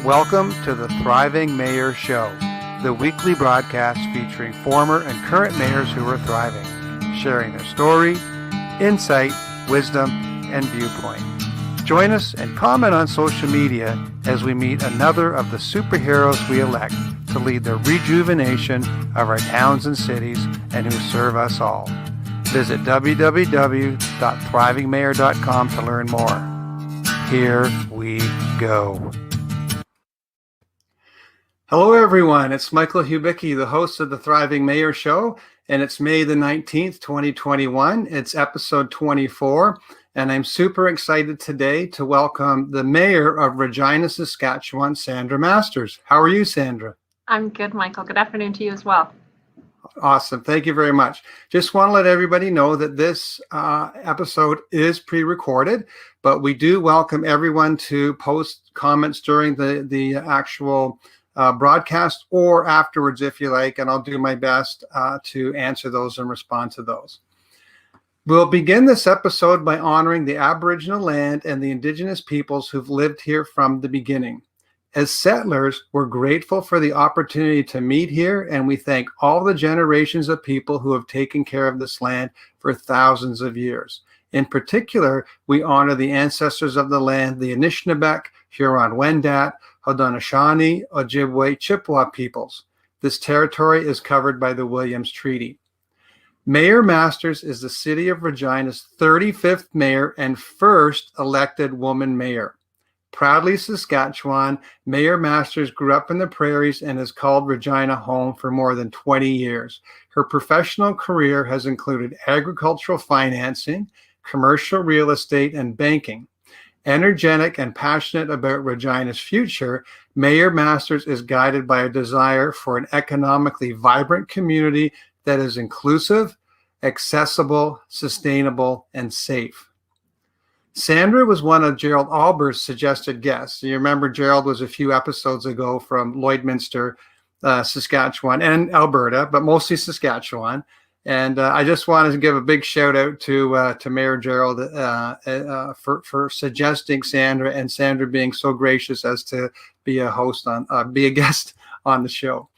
Welcome to the Thriving Mayor Show, the weekly broadcast featuring former and current mayors who are thriving, sharing their story, insight, wisdom, and viewpoint. Join us and comment on social media as we meet another of the superheroes we elect to lead the rejuvenation of our towns and cities and who serve us all. Visit www.thrivingmayor.com to learn more. Here we go. Hello, everyone. It's Michael Hubicki, the host of the Thriving Mayor Show, and it's May the 19th, 2021. It's episode 24, and I'm super excited today to welcome the mayor of Regina, Saskatchewan, Sandra Masters. How are you, Sandra? I'm good, Michael. Good afternoon to you as well. Awesome. Thank you very much. Just want to let everybody know that this episode is pre-recorded, but we do welcome everyone to post comments during the actual broadcast or afterwards if you like, and I'll do my best to answer those and respond to those. We'll begin this episode by honoring the Aboriginal land and the Indigenous peoples who've lived here from the beginning. As settlers, we're grateful for the opportunity to meet here, and we thank all the generations of people who have taken care of this land for thousands of years. In particular, we honor the ancestors of the land, the Anishinaabe, Huron-Wendat, Haudenosaunee, Ojibwe, Chippewa peoples. This territory is covered by the Williams Treaty. Mayor Masters is the City of Regina's 35th mayor and first elected woman mayor. Proudly Saskatchewan, Mayor Masters grew up in the prairies and has called Regina home for more than 20 years. Her professional career has included agricultural financing, commercial real estate, and banking. Energetic and passionate about Regina's future, Mayor Masters is guided by a desire for an economically vibrant community that is inclusive, accessible, sustainable, and safe. Sandra was one of Gerald Albert's suggested guests. You remember Gerald was a few episodes ago from Lloydminster, Saskatchewan, and Alberta, but mostly Saskatchewan. And I just wanted to give a big shout out to Mayor Gerald for suggesting Sandra, and Sandra being so gracious as to be a guest on the show.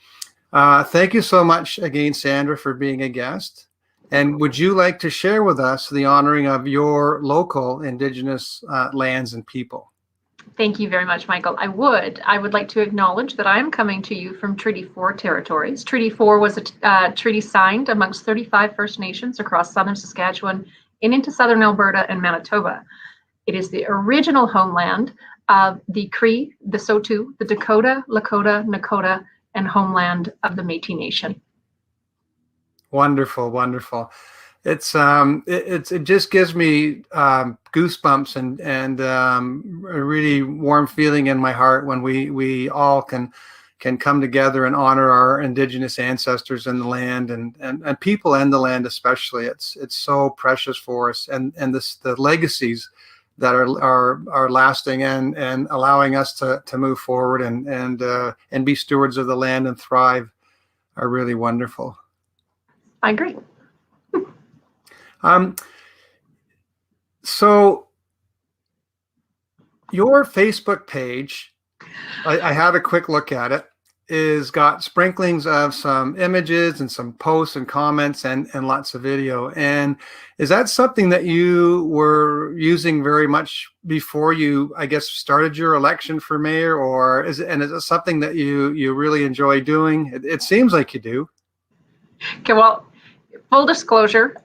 Thank you so much again, Sandra, for being a guest. And would you like to share with us the honoring of your local Indigenous lands and people? Thank you very much, Michael. I would like to acknowledge that I am coming to you from Treaty 4 territories. Treaty 4 was a treaty signed amongst 35 First Nations across southern Saskatchewan and into southern Alberta and Manitoba. It is the original homeland of the Cree, the Saulteaux, the Dakota, Lakota, Nakota, and homeland of the Métis Nation. Wonderful, wonderful. It just gives me goosebumps and a really warm feeling in my heart when we all can come together and honor our Indigenous ancestors in the land and people in the land especially. It's so precious for us, and the legacies that are lasting and allowing us to move forward and be stewards of the land and thrive are really wonderful. I agree. So your Facebook page, I had a quick look at it, is got sprinklings of some images and some posts and comments and lots of video. And is that something that you were using very much before you, I guess, started your election for mayor, or is it something that you really enjoy doing? It seems like you do. Okay, well, full disclosure,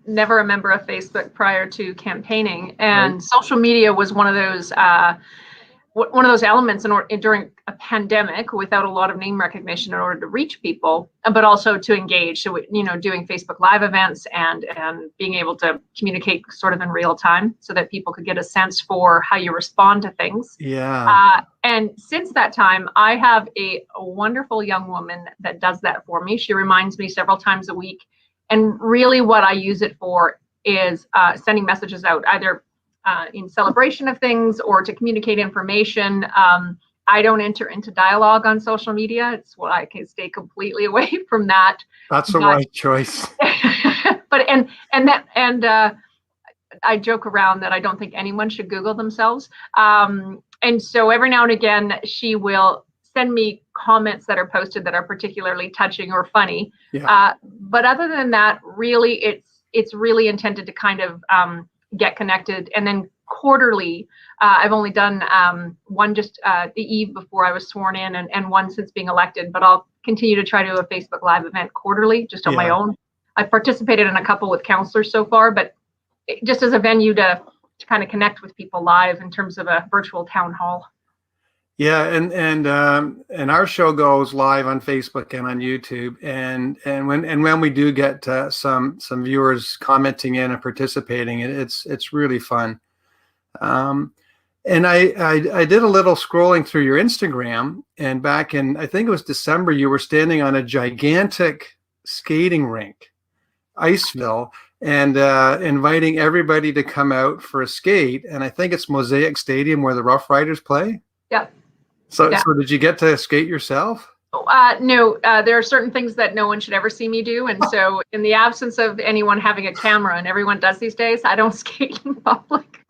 never a member of Facebook prior to campaigning, and right. Social media was one of those elements during a pandemic without a lot of name recognition in order to reach people, but also to engage. So, doing Facebook Live events and being able to communicate sort of in real time so that people could get a sense for how you respond to things. Yeah. And since that time, I have a wonderful young woman that does that for me. She reminds me several times a week. And really what I use it for is sending messages out, either in celebration of things or to communicate information. I don't enter into dialogue on social media. It's what I can stay completely away from that. That's a wise choice. But I joke around that I don't think anyone should Google themselves. And so every now and again, she will send me comments that are posted that are particularly touching or funny. Yeah. But other than that, really, it's really intended to kind of get connected. And then quarterly, I've only done one just the eve before I was sworn in, and one since being elected. But I'll continue to try to do a Facebook Live event quarterly, just on my own. I've participated in a couple with counselors so far, but just as a venue to kind of connect with people live in terms of a virtual town hall. Yeah, and our show goes live on Facebook and on YouTube, and when we do get some viewers commenting in and participating, it's really fun. And I did a little scrolling through your Instagram, and back in, I think it was December, you were standing on a gigantic skating rink, Iceville, and inviting everybody to come out for a skate. And I think it's Mosaic Stadium where the Rough Riders play. Yeah. So did you get to skate yourself? No, there are certain things that no one should ever see me do. And so in the absence of anyone having a camera, and everyone does these days, I don't skate in public.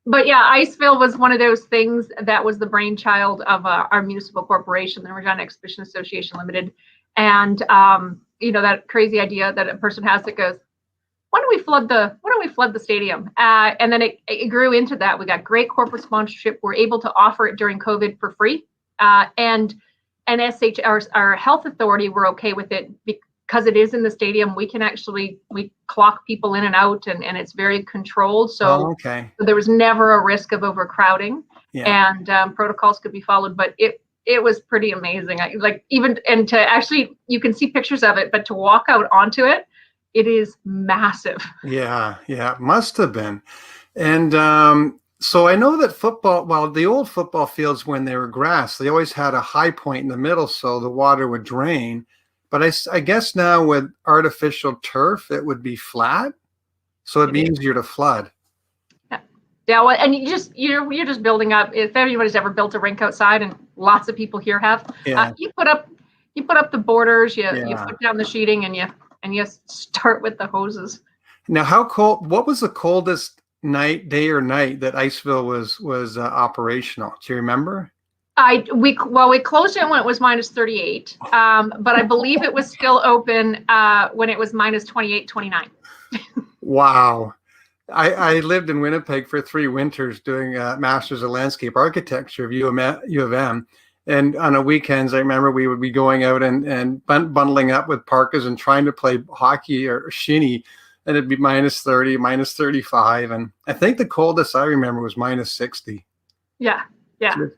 But yeah, Iceville was one of those things that was the brainchild of our municipal corporation, the Regina Exhibition Association Limited. And, that crazy idea that a person has that goes, why don't we flood the stadium? And then it grew into that. We got great corporate sponsorship. We're able to offer it during COVID for free. And our health authority were okay with it because it is in the stadium. We clock people in and out, and it's very controlled. So, so there was never a risk of overcrowding, and protocols could be followed. But it was pretty amazing. You can see pictures of it, but to walk out onto it, it is massive. Yeah, it must have been. And so I know that football, the old football fields, when they were grass, they always had a high point in the middle so the water would drain. But I guess now with artificial turf, it would be flat, so it'd be easier to flood. Yeah, well, and you're just building up. If anybody's ever built a rink outside, and lots of people here have, you put up the borders, you put down the sheeting, and you start with the hoses. Now, how cold? What was the coldest day or night that Iceville was operational? Do you remember? We closed it when it was minus 38, but I believe it was still open when it was minus 28, 29. Wow. I lived in Winnipeg for 3 winters doing Masters of Landscape Architecture of U of M. And on the weekends, I remember we would be going out and bundling up with parkas and trying to play hockey or shinny, and it'd be minus 30, minus 35. And I think the coldest I remember was minus 60. Yeah. And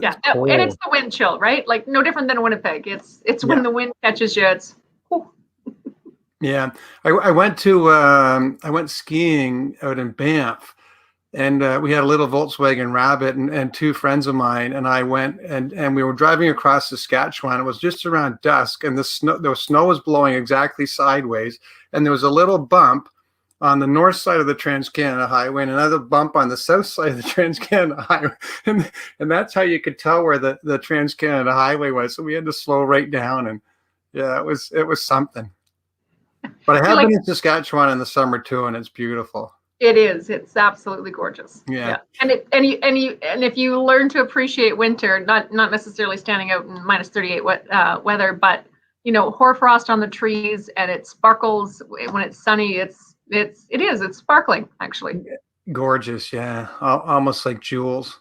it's the wind chill, right? Like no different than Winnipeg. It's when the wind catches you, it's whew. Yeah, I went skiing out in Banff, and we had a little Volkswagen Rabbit, and 2 friends of mine and I went, and we were driving across Saskatchewan. It was just around dusk, and the snow was blowing exactly sideways, and there was a little bump on the north side of the Trans-Canada Highway and another bump on the south side of the Trans-Canada Highway, and that's how you could tell where the Trans-Canada Highway was. So we had to slow right down, and yeah, it was something. But I have been in Saskatchewan in the summer too, and it's beautiful. It is. It's absolutely gorgeous. Yeah. And if you learn to appreciate winter, not necessarily standing out in minus 38 weather, but hoarfrost on the trees, and it sparkles when it's sunny. It's sparkling, actually. Gorgeous, yeah. Almost like jewels.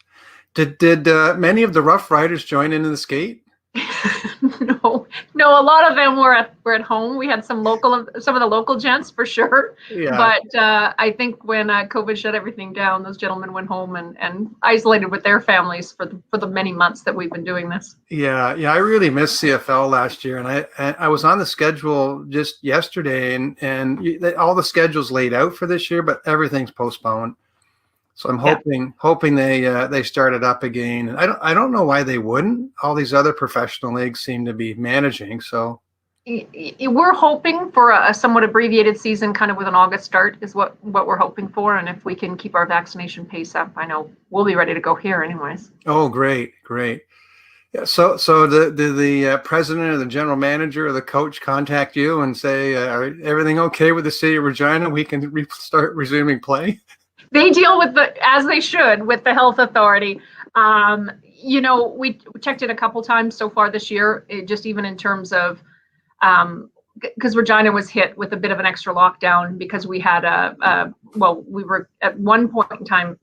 Did many of the Rough Riders join in the skate? No, a lot of them were at home. We had some of the local gents for sure. Yeah. But I think when COVID shut everything down, those gentlemen went home and isolated with their families for the many months that we've been doing this. Yeah. I really missed CFL last year, and I was on the schedule just yesterday, and all the schedules laid out for this year, but everything's postponed. So I'm hoping they start it up again. And I don't know why they wouldn't. All these other professional leagues seem to be managing. So we're hoping for a somewhat abbreviated season, kind of with an August start, is what we're hoping for. And if we can keep our vaccination pace up, I know we'll be ready to go here, anyways. Oh, great. Yeah. So the president or the general manager or the coach contact you and say, everything okay with the City of Regina? We can start resuming play. they deal with as they should, with the health authority. We checked in a couple times so far this year, just even in terms of, because Regina was hit with a bit of an extra lockdown because we had we were at one point in time,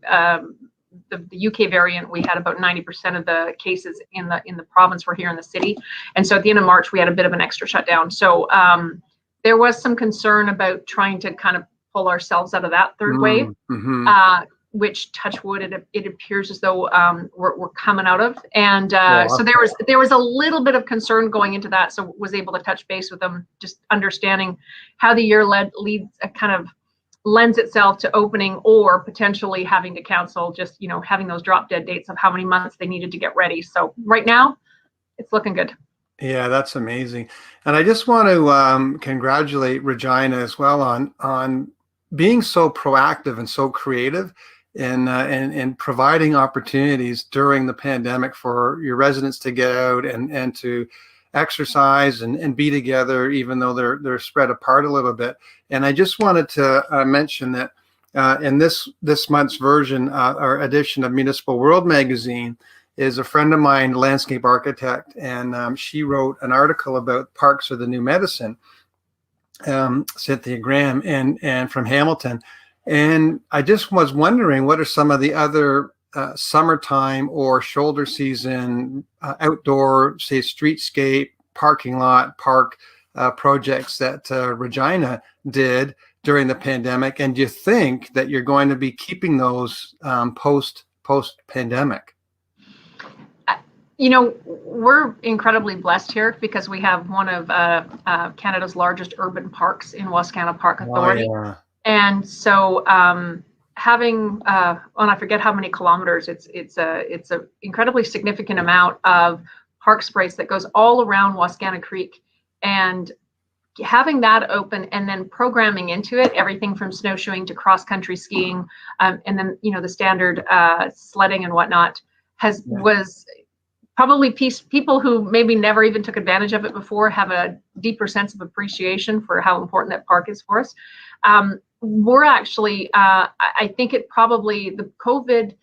the UK variant, we had about 90% of the cases in the province were here in the city. And so at the end of March, we had a bit of an extra shutdown. So there was some concern about trying to kind of pull ourselves out of that third wave, which, touch wood, it appears as though we're coming out of. And so there was a little bit of concern going into that. So was able to touch base with them, just understanding how the year lends itself to opening, or potentially having to cancel, just having those drop dead dates of how many months they needed to get ready. So right now, it's looking good. Yeah, that's amazing. And I just want to congratulate Regina as well on being so proactive and so creative in providing opportunities during the pandemic for your residents to get out and to exercise and be together, even though they're spread apart a little bit. And I just wanted to mention that in this month's version or edition of Municipal World magazine is a friend of mine, landscape architect, and she wrote an article about parks are the new medicine, Cynthia Graham, and from Hamilton. And I just was wondering, what are some of the other summertime or shoulder season outdoor, say, streetscape, parking lot, park projects that Regina did during the pandemic? And do you think that you're going to be keeping those post-pandemic? We're incredibly blessed here because we have one of Canada's largest urban parks in Wascana Park Authority. Oh, yeah. And so having, I forget how many kilometers, it's a incredibly significant amount of park space that goes all around Wascana Creek, and having that open and then programming into it everything from snowshoeing to cross-country skiing, and then the standard sledding and whatnot was probably people who maybe never even took advantage of it before have a deeper sense of appreciation for how important that park is for us. We're actually, I think the COVID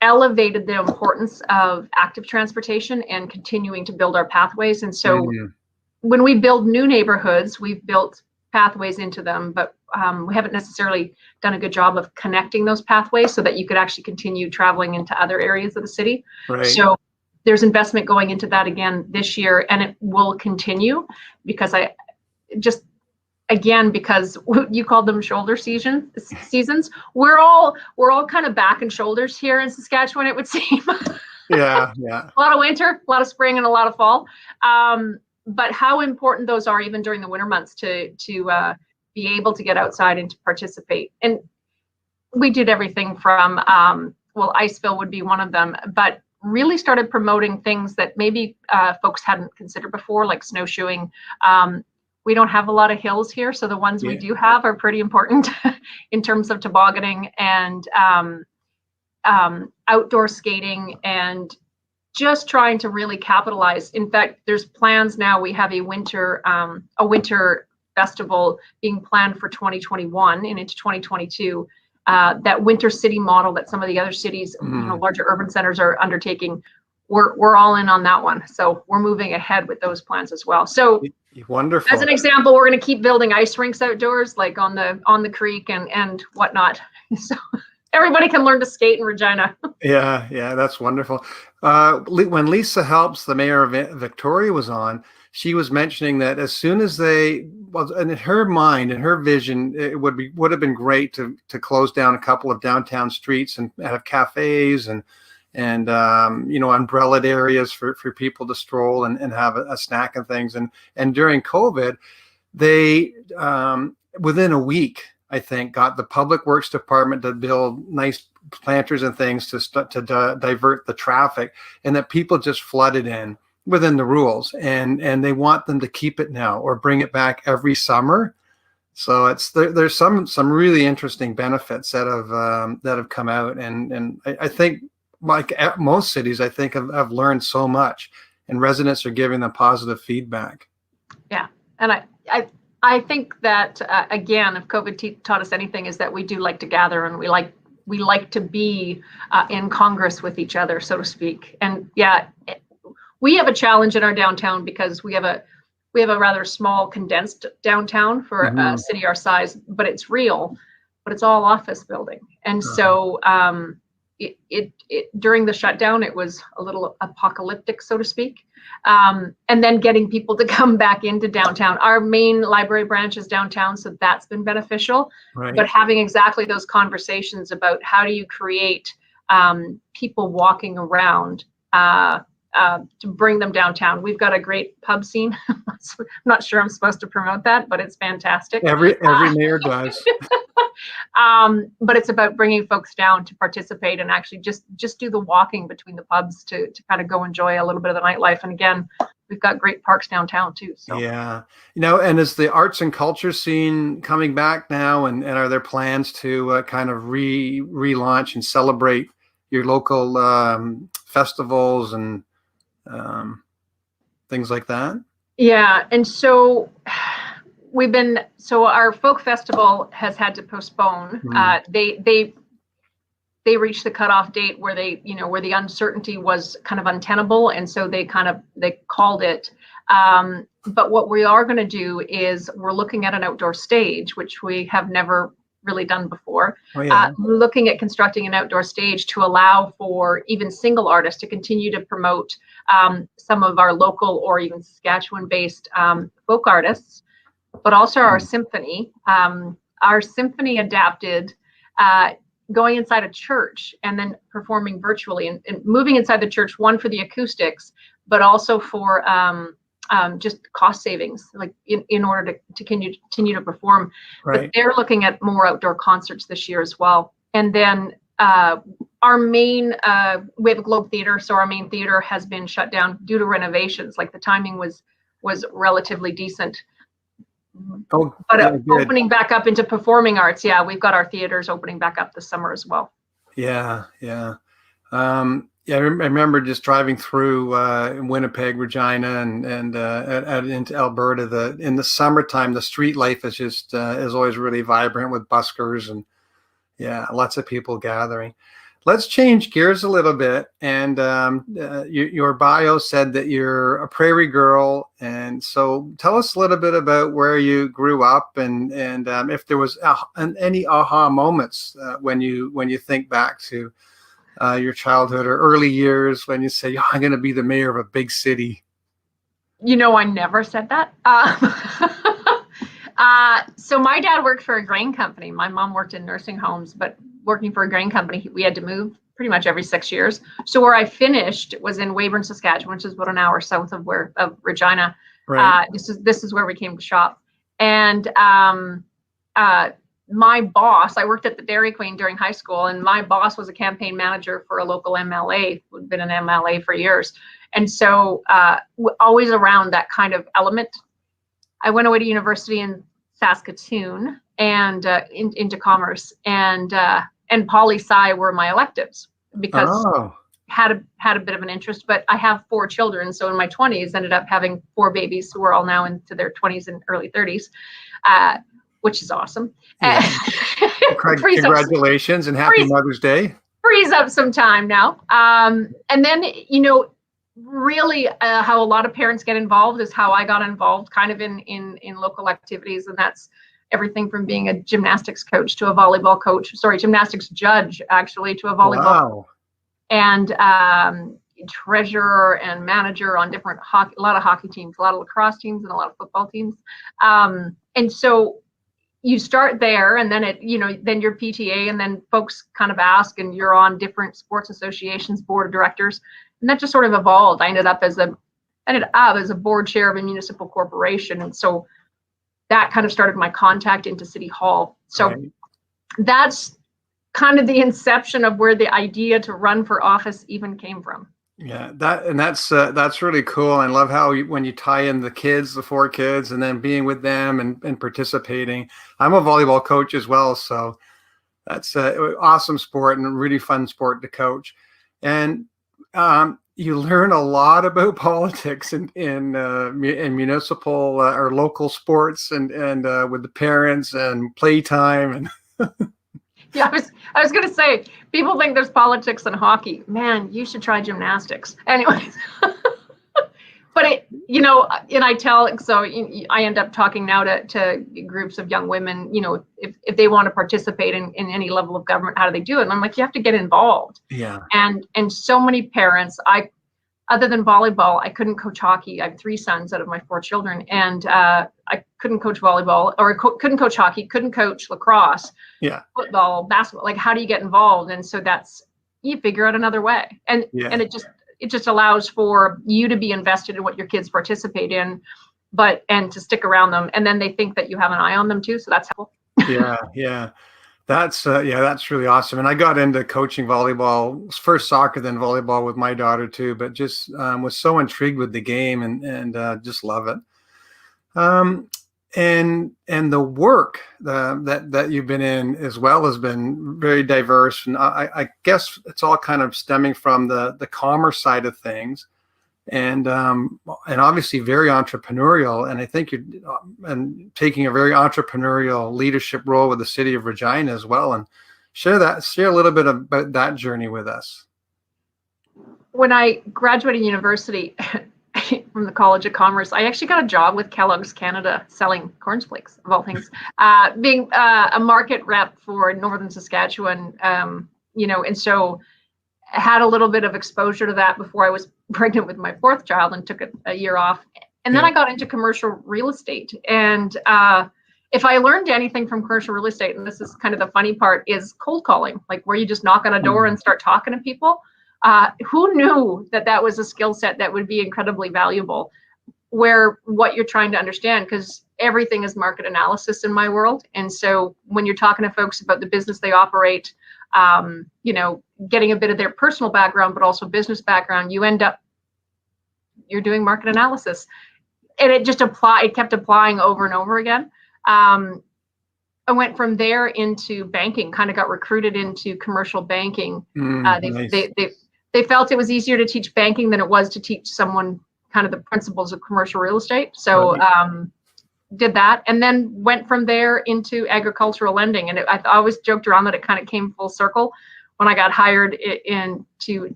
elevated the importance of active transportation and continuing to build our pathways. And so when we build new neighborhoods, we've built pathways into them, but we haven't necessarily done a good job of connecting those pathways so that you could actually continue traveling into other areas of the city. Right. So there's investment going into that again this year, and it will continue because because you called them shoulder seasons. We're all kind of back and shoulders here in Saskatchewan, it would seem. Yeah. A lot of winter, a lot of spring, and a lot of fall. But how important those are even during the winter months to be able to get outside and to participate. And we did everything from Iceville would be one of them, but really started promoting things that maybe folks hadn't considered before, like snowshoeing. We don't have a lot of hills here, so the ones we do have are pretty important in terms of tobogganing and outdoor skating, and just trying to really capitalize. In fact, there's plans now. We have a winter festival being planned for 2021 and into 2022. That winter city model that some of the other cities, larger urban centers are undertaking. We're all in on that one. So we're moving ahead with those plans as well. So wonderful. As an example, we're going to keep building ice rinks outdoors, like on the creek and whatnot. So everybody can learn to skate in Regina. Yeah, that's wonderful. When Lisa Helps, the mayor of Victoria, was on, she was mentioning that as soon as in her mind, in her vision, it would have been great to close down a couple of downtown streets and have cafes and umbrellaed areas for people to stroll and have a snack and things. And during COVID, they within a week, I think, got the Public Works Department to build nice planters and things to divert the traffic, and that people just flooded in within the rules, and they want them to keep it now or bring it back every summer. So there's some really interesting benefits that have come out, and I think, like at most cities, I think have learned so much, and residents are giving them positive feedback. Yeah, and I think that again, if COVID taught us anything, is that we do like to gather, and we like we like to be in Congress with each other, so to speak. And yeah, we have a challenge in our downtown because we have a rather small, condensed downtown for a city our size, but it's real, but it's all office building. And so it during the shutdown, it was a little apocalyptic, so to speak. And then getting people to come back into downtown. Our main library branch is downtown, so that's been beneficial. Right. But having exactly those conversations about how do you create people walking around to bring them downtown. We've got a great pub scene. I'm not sure I'm supposed to promote that, but it's fantastic. Every mayor does. But it's about bringing folks down to participate and actually just do the walking between the pubs to kind of go enjoy a little bit of the nightlife. And again, we've got great parks downtown too. So yeah, and is the arts and culture scene coming back now? And are there plans to kind of relaunch and celebrate your local festivals and things like that? Yeah, and so our folk festival has had to postpone. They reached the cutoff date where where the uncertainty was kind of untenable, and so they called it. But what we are going to do is we're looking at an outdoor stage, which we have never really done before. Looking at constructing an outdoor stage to allow for even single artists to continue to promote some of our local or even Saskatchewan-based folk artists, but also our symphony. Our symphony adapted going inside a church and then performing virtually and moving inside the church, one for the acoustics, but also for just cost savings, like in order to continue to perform. Right. But they're looking at more outdoor concerts this year as well. And then our main, we have a Globe Theatre, so our main theater has been shut down due to renovations. Like the timing was relatively decent. Oh, but opening back up into performing arts, yeah, we've got our theaters opening back up this summer as well. Yeah. I remember just driving through Winnipeg, Regina, and into Alberta. In the summertime, the street life is just is always really vibrant with buskers and lots of people gathering. Let's change gears a little bit. And your bio said that you're a prairie girl, and so tell us a little bit about where you grew up and if there was any aha moments when you think back to your childhood or early years when you say, I'm going to be the mayor of a big city. I never said that. So my dad worked for a grain company. My mom worked in nursing homes, but working for a grain company, we had to move pretty much every 6 years. So where I finished was in Weyburn, Saskatchewan, which is about an hour south of Regina. Right. This is where we came to shop. And my boss, I worked at the Dairy Queen during high school, and my boss was a campaign manager for a local MLA who'd been an MLA for years. And so always around that kind of element. I went away to university in Saskatoon and into commerce, and poli-sci were my electives because had a bit of an interest, but I have 4 children. So in my 20s, ended up having 4 babies who are all now into their 20s and early 30s. Which is awesome. Yeah. Congratulations and happy Mother's Day. Frees up some time now. And then, really how a lot of parents get involved is how I got involved kind of in local activities. And that's everything from being a gymnastics coach to a volleyball coach, gymnastics judge, actually, to a volleyball. Wow. And treasurer and manager on different a lot of hockey teams, a lot of lacrosse teams, and a lot of football teams. And so you start there, and then then you're PTA, and then folks kind of ask, and you're on different sports associations, board of directors, and that just sort of evolved. I ended up as a board chair of a municipal corporation, and so that kind of started my contact into City Hall. So that's kind of the inception of where the idea to run for office even came from. Yeah, that's really cool. I love how when you tie in the 4 kids, and then being with them and participating. I'm a volleyball coach as well, so that's an awesome sport and a really fun sport to coach. And you learn a lot about politics in municipal or local sports and with the parents and playtime and. Yeah, I was going to say, people think there's politics in hockey. Man, you should try gymnastics. Anyways, but I end up talking now to groups of young women, if they want to participate in any level of government, how do they do it? And I'm like, you have to get involved. Yeah. And so many parents, other than volleyball, I couldn't coach hockey. I have 3 sons out of my 4 children, and I couldn't coach volleyball, or couldn't coach hockey, couldn't coach lacrosse, football, basketball. Like, how do you get involved? And so you figure out another way, and it just allows for you to be invested in what your kids participate in, and to stick around them, and then they think that you have an eye on them too. So that's helpful. Yeah. That's really awesome. And I got into coaching volleyball, first soccer, then volleyball with my daughter too, but just was so intrigued with the game and just love it. And the work that you've been in as well has been very diverse. And I guess it's all kind of stemming from the commerce side of things. And obviously very entrepreneurial, and I think you're taking a very entrepreneurial leadership role with the City of Regina as well. And share a little bit about that journey with us. When I graduated university from the College of Commerce, I actually got a job with Kellogg's Canada selling Corn Flakes, of all things, being a market rep for Northern Saskatchewan, and so had a little bit of exposure to that before I was pregnant with my 4th child and took a year off. And then I got into commercial real estate. And if I learned anything from commercial real estate, and this is kind of the funny part, is cold calling, like where you just knock on a door and start talking to people. Who knew that was a skill set that would be incredibly valuable, where what you're trying to understand, because everything is market analysis in my world. And so when you're talking to folks about the business they operate, getting a bit of their personal background, but also business background, you're doing market analysis. And it kept applying over and over again. I went from there into banking, kind of got recruited into commercial banking. Nice. They felt it was easier to teach banking than it was to teach someone kind of the principles of commercial real estate. So did that, and then went from there into agricultural lending. And I always joked around that it kind of came full circle when I got hired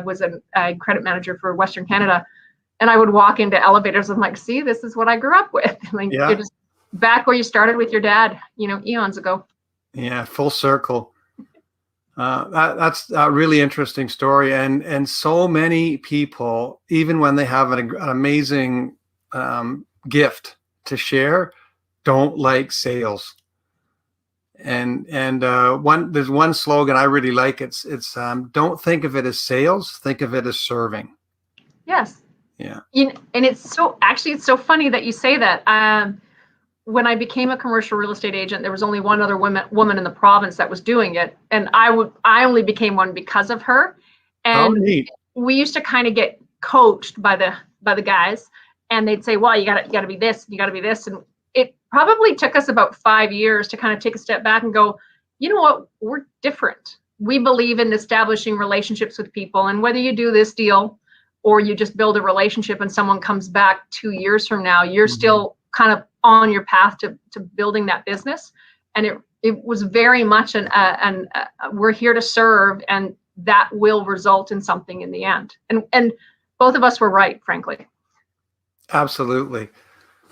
was a credit manager for Western Canada. And I would walk into elevators. I'm like, see, this is what I grew up with. Like, you're just back where you started with your dad, eons ago. Yeah, full circle. That's a really interesting story. And so many people, even when they have an amazing gift to share, don't like sales. And there's one slogan I really like. It's don't think of it as sales, think of it as serving. Yes. Yeah. And it's so funny that you say that. When I became a commercial real estate agent, there was only one other woman in the province that was doing it, and I only became one because of her. And we used to kind of get coached by the guys, and they'd say, "Well, you got to be this, you got to be this," and it probably took us about 5 years to kind of take a step back and go, you know what, we're different. We believe in establishing relationships with people, and whether you do this deal or you just build a relationship and someone comes back 2 years from now, you're still kind of on your path to building that business. And it was very much we're here to serve, and that will result in something in the end. And both of us were right, frankly. Absolutely.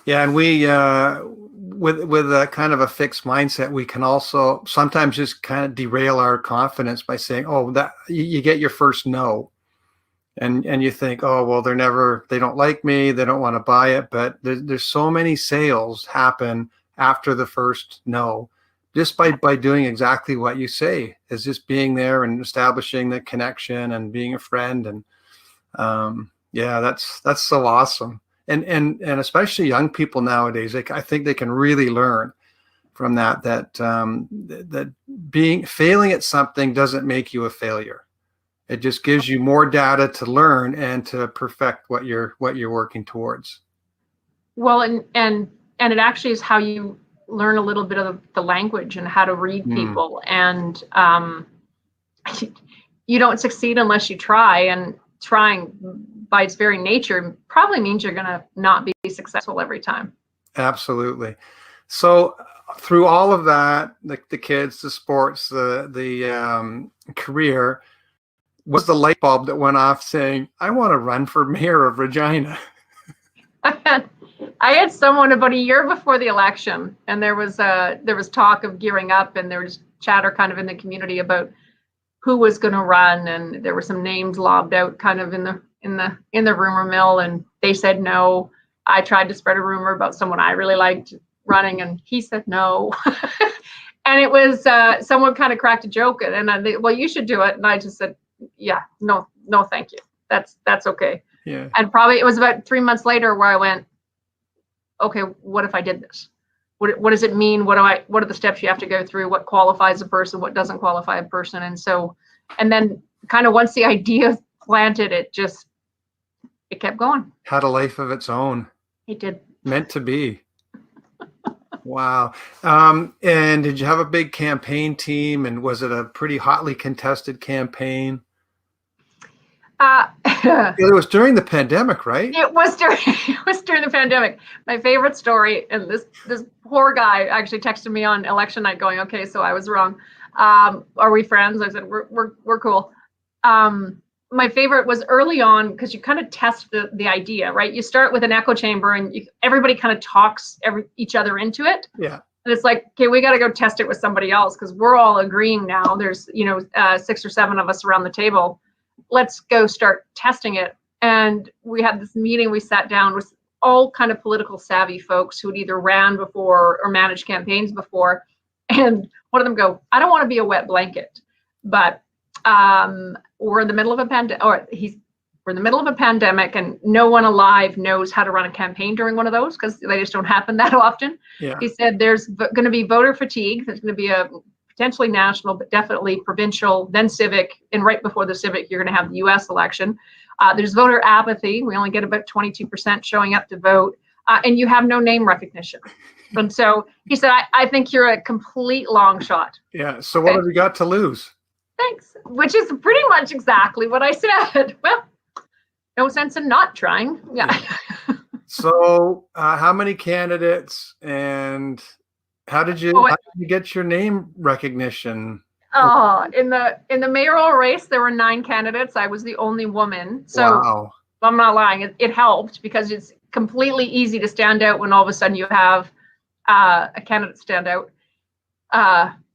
Yeah. And we, with a kind of a fixed mindset, we can also sometimes just kind of derail our confidence by saying, oh, that you get your first no. And you think, oh, well, they don't like me, they don't want to buy it. But there's so many sales happen after the first no, just by doing exactly what you say, is just being there and establishing the connection and being a friend. And that's so awesome. And especially young people nowadays, I think they can really learn from that failing at something doesn't make you a failure. It just gives you more data to learn and to perfect what you're working towards. Well, and it actually is how you learn a little bit of the language and how to read people. And you don't succeed unless you try, and trying by its very nature probably means you're going to not be successful every time. Absolutely. So through all of that, the kids, the sports, the career, was the light bulb that went off saying, I want to run for mayor of Regina? I had someone about a year before the election, and there was talk of gearing up, and there was chatter kind of in the community about who was going to run, and there were some names lobbed out kind of in the rumor mill, and they said no. I tried to spread a rumor about someone I really liked running, and he said no. And it was someone kind of cracked a joke, and well, you should do it, and I just said, yeah, no, thank you. That's okay. Yeah. And probably it was about 3 months later where I went, okay, what if I did this? What does it mean? What are the steps you have to go through? What qualifies a person? What doesn't qualify a person? And then kind of once the idea planted, it kept going. Had a life of its own. It did. Meant to be. Wow. And did you have a big campaign team? And was it a pretty hotly contested campaign? It was during the pandemic, right? It was during the pandemic. My favorite story, and this poor guy actually texted me on election night going, okay, so I was wrong. Are we friends? I said, we're cool. My favorite was early on, because you kind of test the idea, right? You start with an echo chamber, and everybody kind of talks each other into it. Yeah. And it's like, okay, we got to go test it with somebody else, because we're all agreeing now. There's 6 or 7 of us around the table. Let's go start testing it. And we had this meeting. We sat down with all kind of political savvy folks who had either ran before or managed campaigns before. And one of them go, I don't want to be a wet blanket, but we're in the middle of a pandemic, and no one alive knows how to run a campaign during one of those, because they just don't happen that often. Yeah. He said there's going to be voter fatigue. There's going to be a potentially national, but definitely provincial, then civic, and right before the civic, you're going to have the U.S. election. There's voter apathy. We only get about 22% showing up to vote, and you have no name recognition. And so he said, I think you're a complete long shot. Yeah. So what have you got to lose? Thanks. Which is pretty much exactly what I said. Well, no sense in not trying. Yeah. So how many candidates, and how did you get your name recognition? Oh, in the mayoral race, there were 9 candidates. I was the only woman. So wow. I'm not lying. It helped, because it's completely easy to stand out when all of a sudden you have a candidate stand out,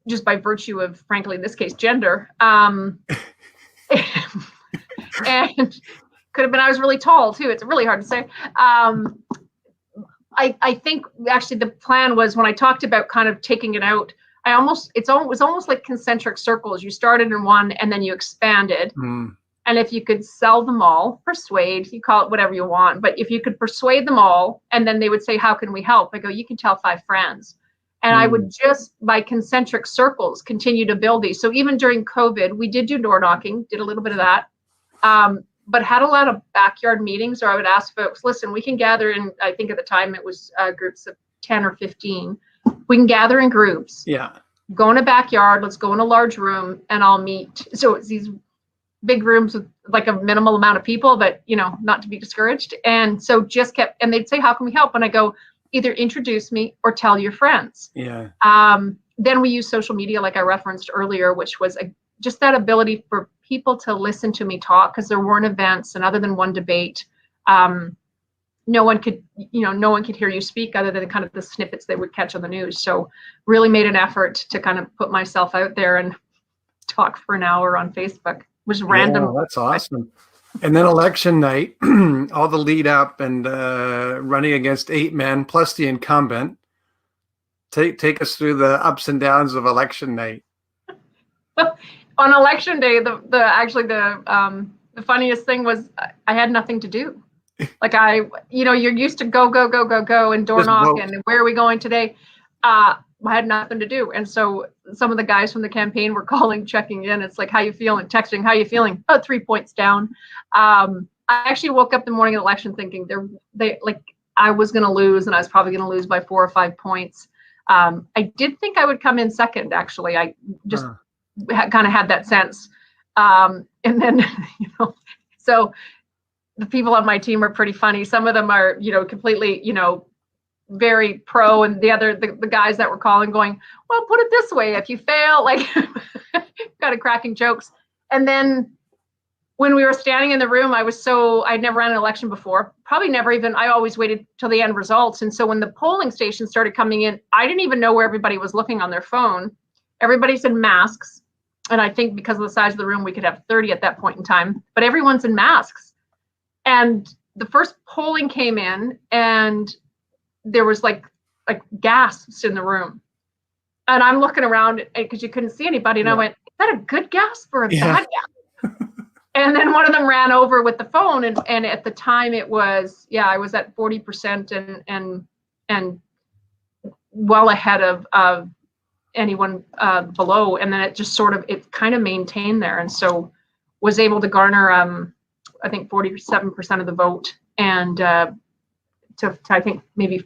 just by virtue of, frankly, in this case, gender. And could have been I was really tall too. It's really hard to say. I think actually the plan was, when I talked about kind of taking it out, it was almost like concentric circles. You started in one and then you expanded. Mm. And if you could sell them all, persuade, you call it whatever you want, but if you could persuade them all, and then they would say, how can we help? I go, you can tell 5 friends. And I would just, by concentric circles, continue to build these. So even during COVID, we did do door knocking, did a little bit of that, but had a lot of backyard meetings, or I would ask folks, listen, we can gather in, I think at the time it was groups of 10 or 15. We can gather in groups. Yeah. Go in a backyard, let's go in a large room, and I'll meet. So it's these big rooms with like a minimal amount of people, but not to be discouraged. And so just kept, and they'd say, how can we help? And I go, either introduce me or tell your friends. Yeah. Then we use social media, like I referenced earlier, which was just that ability for people to listen to me talk, because there weren't events, and other than one debate, no one could hear you speak other than kind of the snippets they would catch on the news. So really made an effort to kind of put myself out there and talk for an hour on Facebook. It was random. Yeah, that's awesome. And then election night, all the lead up, and running against 8 men plus the incumbent. Take us through the ups and downs of election night. On election day, the funniest thing was I had nothing to do. Like you're used to go and door knock and where are we going today? I had nothing to do. And so some of the guys from the campaign were calling, checking in. It's like, how you feeling? Texting, how you feeling? Oh, 3 points down. I actually woke up the morning of the election thinking I was going to lose, and I was probably going to lose by 4 or 5 points. I did think I would come in second, actually. I just kind of had that sense. And then, so the people on my team are pretty funny. Some of them are, completely, very pro, and the guys that were calling going, well, put it this way, if you fail, like kind of cracking jokes. And then when we were standing in the room, I'd never ran an election before, probably never even, I always waited till the end results. And so when the polling stations started coming in, I didn't even know where everybody was looking on their phone. Everybody's in masks. And I think because of the size of the room, we could have 30 at that point in time, but everyone's in masks. And the first polling came in, and there was like gasps in the room. And I'm looking around because you couldn't see anybody. And I went, is that a good gasp or a bad gasp? And then one of them ran over with the phone. And at the time it was, I was at 40% and well ahead of anyone below. And then it kind of maintained there. And so was able to garner, I think 47% of the vote, and to I think maybe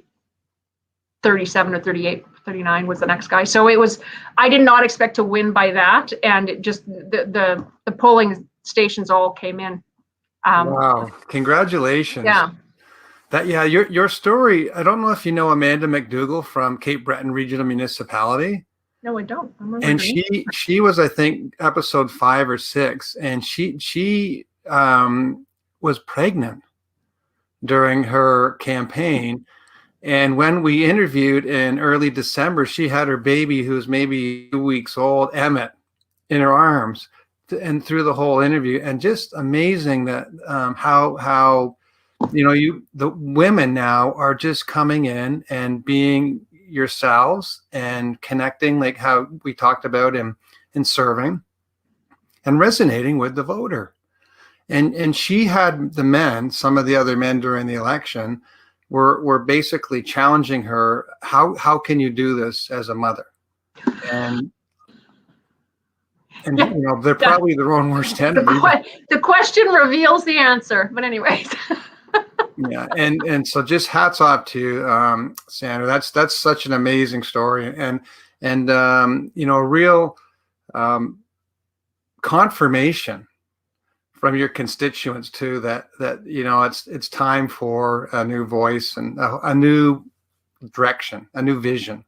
37 or 38, 39 was the next guy. So I did not expect to win by that. And it just, the polling stations all came in. Wow. Congratulations. Yeah. Your story, I don't know if you know Amanda McDougall from Cape Breton Regional Municipality. No, I don't. And she was, I think, episode 5 or 6, and she was pregnant during her campaign. And when we interviewed in early December, she had her baby, who's maybe 2 weeks old, Emmett, in her arms, and through the whole interview. And just amazing that how the women now are just coming in and being yourselves and connecting, like how we talked about in serving, and resonating with the voter. And she had the men, some of the other men during the election were basically challenging her, how can you do this as a mother? And they're probably their own worst enemy. The question reveals the answer, but anyways. Yeah, and so just hats off to you, Sandra. That's such an amazing story, and real confirmation from your constituents too that it's time for a new voice and a new direction, a new vision.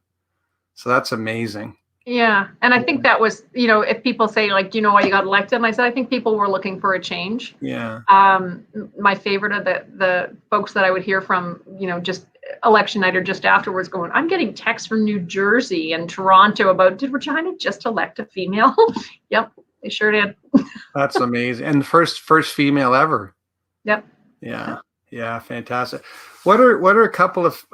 So that's amazing. Yeah. And I think that was, if people say, like, do you know why you got elected? And I said, I think people were looking for a change. Yeah. My favorite of the folks that I would hear from, just election night or just afterwards going, I'm getting texts from New Jersey and Toronto about, did Regina just elect a female? Yep, they sure did. That's amazing. And the first female ever. Yep. Yeah, fantastic. What are a couple of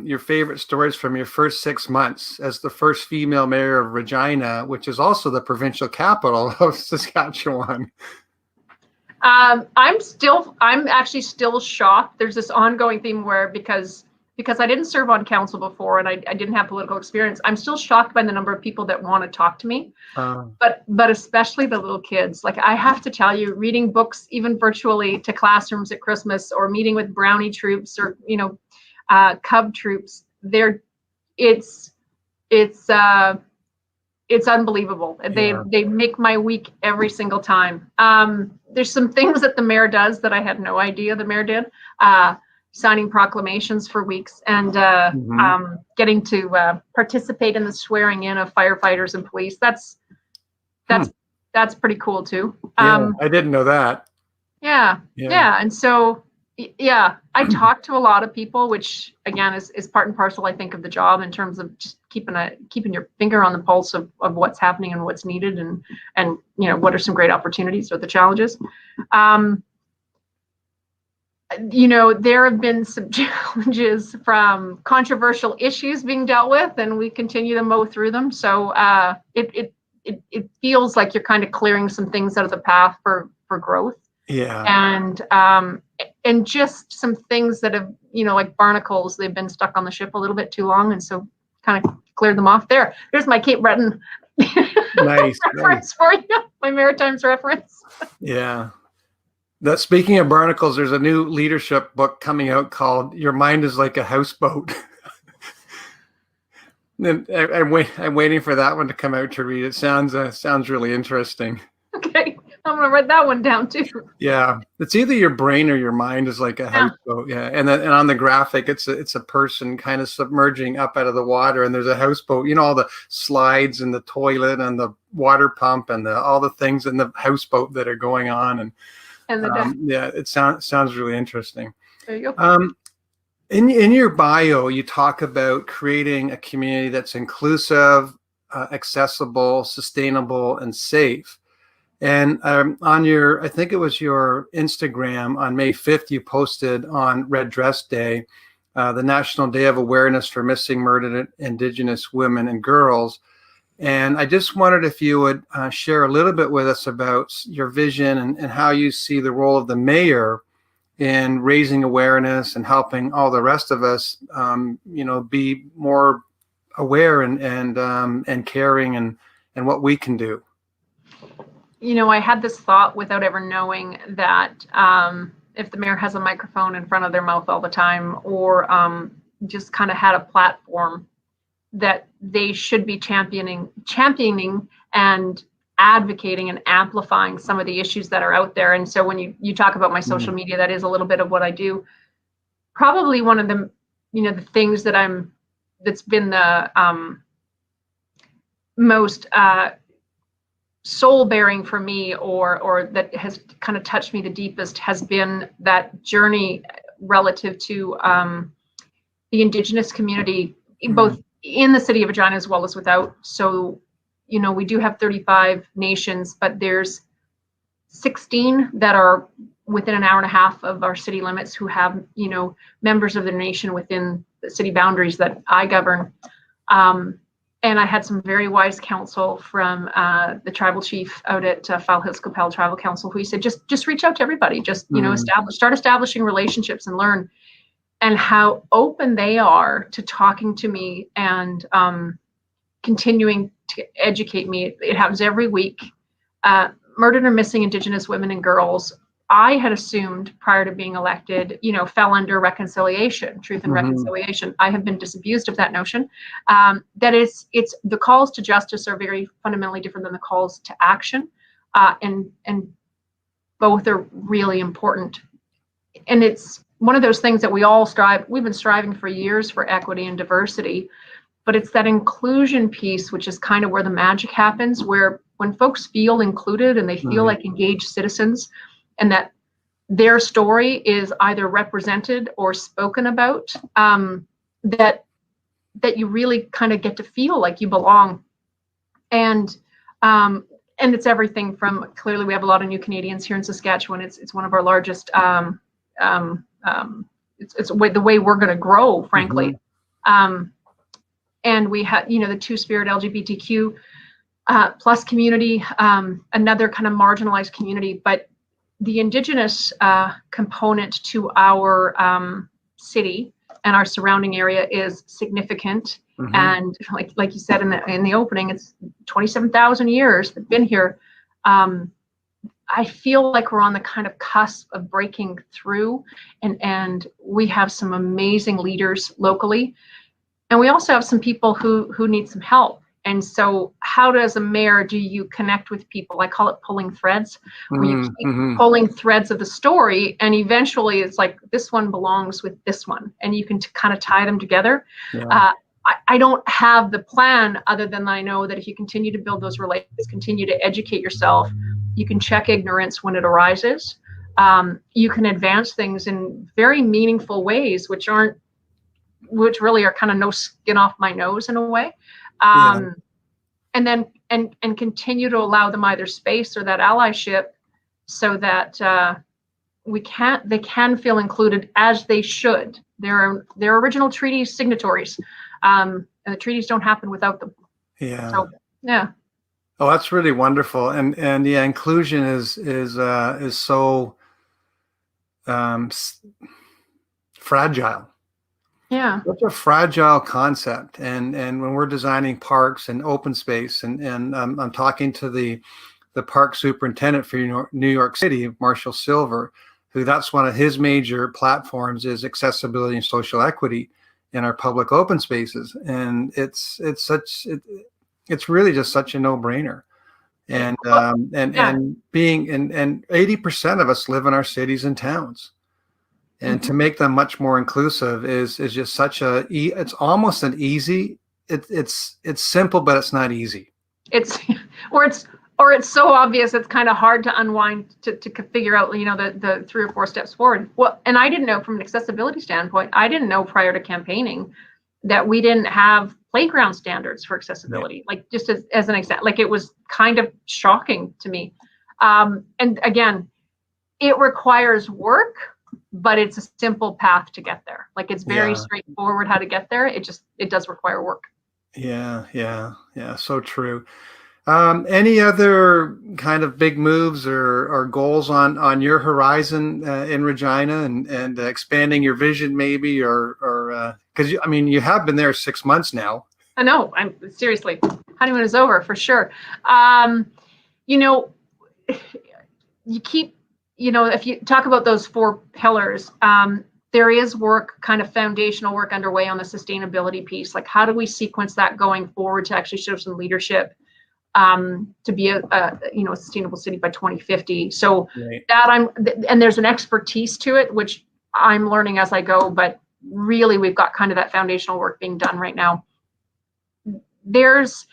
your favorite stories from your first 6 months as the first female mayor of Regina, which is also the provincial capital of Saskatchewan? I'm actually still shocked. There's this ongoing theme where because I didn't serve on council before and I didn't have political experience, I'm still shocked by the number of people that want to talk to me. But especially the little kids. Like, I have to tell you, reading books even virtually to classrooms at Christmas, or meeting with Brownie troops or Cub troops, it's unbelievable. They make my week every single time. There's some things that the mayor does that I had no idea the mayor did. Signing proclamations for weeks and getting to participate in the swearing in of firefighters and police. That's pretty cool too. I didn't know that. Yeah. And so, I talk to a lot of people, which again is part and parcel, I think, of the job in terms of just keeping your finger on the pulse of what's happening and what's needed and what are some great opportunities or the challenges. There have been some challenges from controversial issues being dealt with, and we continue to mow through them. So it feels like you're kind of clearing some things out of the path for growth. Yeah. And just some things that have, like barnacles, they've been stuck on the ship a little bit too long, and so kind of cleared them off. There's my Cape Breton reference for you, my Maritimes reference. Yeah. Speaking of barnacles, there's a new leadership book coming out called "Your Mind Is Like a Houseboat." And I'm waiting for that one to come out to read. It sounds really interesting. Okay, I'm gonna write that one down too. Yeah, it's either your brain or your mind is like a Yeah. houseboat. Yeah, and then and on the graphic, it's a person kind of submerging up out of the water, and there's a houseboat. You know, all the slides and the toilet and the water pump and all the things in the houseboat that are going on. And the deck. Yeah, it sounds really interesting. There you go. In your bio, you talk about creating a community that's inclusive, accessible, sustainable, and safe. And on your, I think it was your Instagram on May 5th, you posted on Red Dress Day, the National Day of Awareness for Missing Murdered Indigenous Women and Girls. And I just wondered if you would share a little bit with us about your vision and how you see the role of the mayor in raising awareness and helping all the rest of us, be more aware and caring and what we can do. I had this thought without ever knowing that if the mayor has a microphone in front of their mouth all the time, or just kind of had a platform, that they should be championing and advocating and amplifying some of the issues that are out there. And so when you talk about my social media, that is a little bit of what I do. Probably one of the the things that's been the most soul bearing for me, or that has kind of touched me the deepest, has been that journey relative to the Indigenous community, both in the City of Regina as well as without. So we do have 35 nations, but there's 16 that are within an hour and a half of our city limits who have members of their nation within the city boundaries that I govern. And I had some very wise counsel from the tribal chief out at Foul Hills Capel Tribal Council, who said, just reach out to everybody, just start establishing relationships and learn. And how open they are to talking to me and continuing to educate me. It happens every week. Murdered or missing Indigenous women and girls, I had assumed prior to being elected, fell under reconciliation, truth and reconciliation. I have been disabused of that notion. That it's the calls to justice are very fundamentally different than the calls to action, and both are really important. And it's one of those things that we've been striving for years for equity and diversity, but it's that inclusion piece, which is kind of where the magic happens, where when folks feel included and they feel like engaged citizens, and that their story is either represented or spoken about, that you really kind of get to feel like you belong. And it's everything from, clearly we have a lot of new Canadians here in Saskatchewan. It's one of our largest, it's the way we're going to grow, frankly. And we have, the Two-Spirit LGBTQ plus community, another kind of marginalized community, but the Indigenous component to our city and our surrounding area is significant. And like you said in the opening, it's 27,000 years they've been here. I feel like we're on the kind of cusp of breaking through, and we have some amazing leaders locally, and we also have some people who need some help. And so how does a mayor, do you connect with people? I call it pulling threads, where you keep pulling threads of the story, and eventually it's like, this one belongs with this one, and you can kind of tie them together. I don't have the plan, other than I know that if you continue to build those relations, continue to educate yourself, you can check ignorance when it arises. You can advance things in very meaningful ways, which really are kind of no skin off my nose in a way. And then continue to allow them either space or that allyship, so that they can feel included, as they should. They're original treaty signatories, and the treaties don't happen without them. So, Oh, that's really wonderful. And inclusion is so fragile. Such a fragile concept. And when we're designing parks and open space, and I'm talking to the park superintendent for New York City, Marshall Silver, who that's one of his major platforms is accessibility and social equity in our public open spaces. And it's really just such a no-brainer. and Well, yeah. and being and 80% of us live in our cities and towns, and to Mhm. make them much more inclusive is just such it's almost an easy, it's simple, but it's not easy. It's or it's or it's so obvious it's kind of hard to unwind to figure out, the 3 or 4 steps forward. Well, and I didn't know from an accessibility standpoint, I didn't know prior to campaigning that we didn't have playground standards for Yeah, accessibility. Like, just as an example, like, it was kind of shocking to me. And again, it requires work, but it's a simple path to get there. Like, it's very yeah, straightforward how to get there. It does require work. yeah, so true. Any other kind of big moves or goals on your horizon in Regina, and expanding your vision, maybe, or because I mean, you have been there 6 months now. I know. I'm seriously, honeymoon is over for sure. Um, you know, you keep, if you talk about those 4 pillars, there is work, kind of foundational work underway on the sustainability piece. Like, how do we sequence that going forward to actually show some leadership, to be a sustainable city by 2050. So Right. and there's an expertise to it, which I'm learning as I go, but really we've got kind of that foundational work being done right now. There's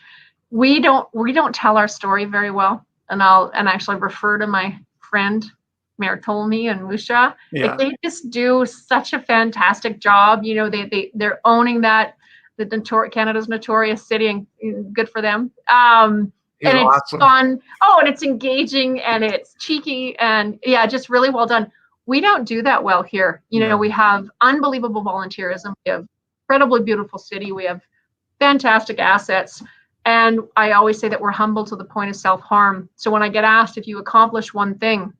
we don't tell our story very well, and I'll actually refer to my friend Mayor Ptolemy and Musha. Like, Yeah. they just do such a fantastic job. They're owning that, Canada's notorious city, and good for them. He's And it's awesome. fun. Oh, and it's engaging, and it's cheeky, and yeah, just really well done. We don't do that well here. No. We have unbelievable volunteerism. We have incredibly beautiful city. We have fantastic assets. And I always say that we're humble to the point of self-harm. So when I get asked if you accomplish one thing,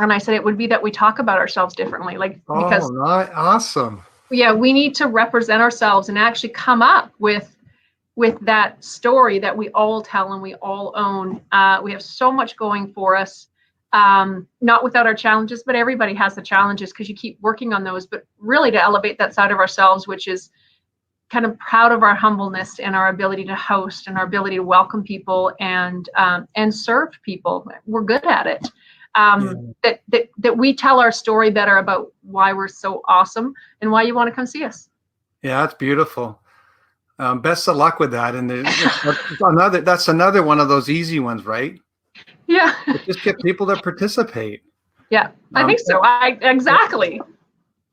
and I said it would be that we talk about ourselves differently, like, Oh, because not awesome. yeah, we need to represent ourselves and actually come up with that story that we all tell and we all own. We have so much going for us, not without our challenges, but everybody has the challenges because you keep working on those. But really, to elevate that side of ourselves, which is kind of proud of our humbleness and our ability to host and our ability to welcome people and serve people. We're good at it. Yeah. That we tell our story better about why we're so awesome and why you want to come see us. Yeah, that's beautiful. Best of luck with that. And that's another one of those easy ones, right? Yeah, But just get people to participate. yeah, I Um, think so. Exactly.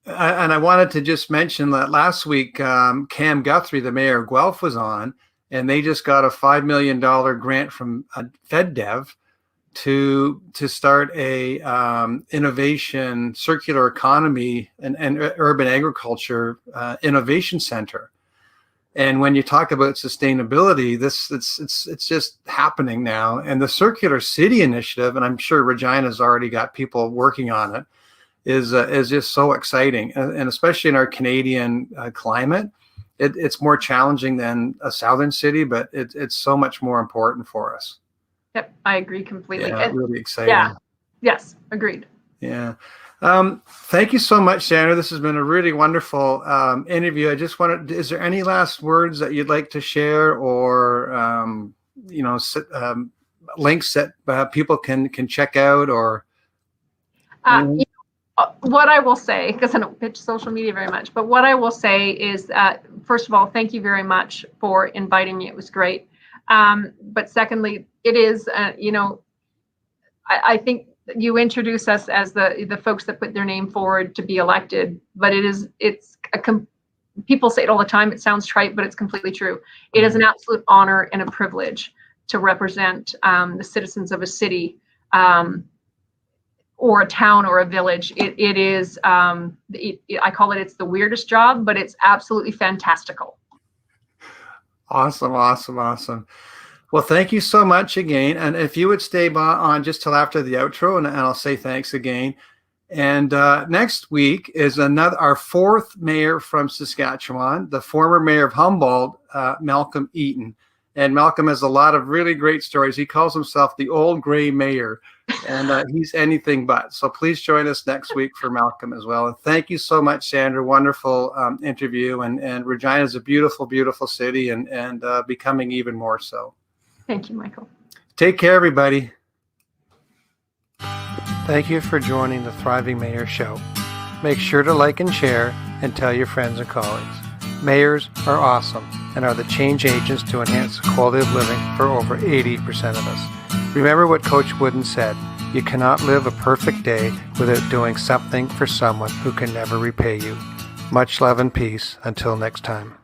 and I wanted to just mention that last week, Cam Guthrie, the mayor of Guelph, was on, and they just got a $5 million grant from FedDev to start a innovation, circular economy, and urban agriculture innovation center. And when you talk about sustainability, it's just happening now. And the Circular City Initiative, and I'm sure Regina's already got people working on it, is just so exciting. And especially in our Canadian climate, it's more challenging than a southern city, but it's so much more important for us. Yep, I agree completely. Yeah, And really yeah, exciting. yes, agreed. Yeah. Thank you so much, Sandra. This has been a really wonderful interview. I just wanted, is there any last words that you'd like to share, or, links that people can check out, or Uh, what I will say, because I don't pitch social media very much, but what I will say is, first of all, thank you very much for inviting me. It was great. But secondly, it is, I think you introduce us as the folks that put their name forward to be elected, but people say it all the time. It sounds trite, but it's completely true. It is an absolute honor and a privilege to represent the citizens of a city, or a town or a village. It is, I call it, it's the weirdest job, but it's absolutely fantastical. Awesome. Well, thank you so much again. And if you would stay on just till after the outro, and I'll say thanks again. And next week is our fourth mayor from Saskatchewan, the former mayor of Humboldt, Malcolm Eaton. And Malcolm has a lot of really great stories. He calls himself the old gray mayor, and he's anything but. So please join us next week for Malcolm as well. And thank you so much, Sandra. Wonderful interview. And Regina is a beautiful, beautiful city, and becoming even more so. Thank you, Michael. Take care, everybody. Thank you for joining the Thriving Mayor Show. Make sure to like and share and tell your friends and colleagues. Mayors are awesome and are the change agents to enhance the quality of living for over 80% of us. Remember what Coach Wooden said, you cannot live a perfect day without doing something for someone who can never repay you. Much love and peace. Until next time.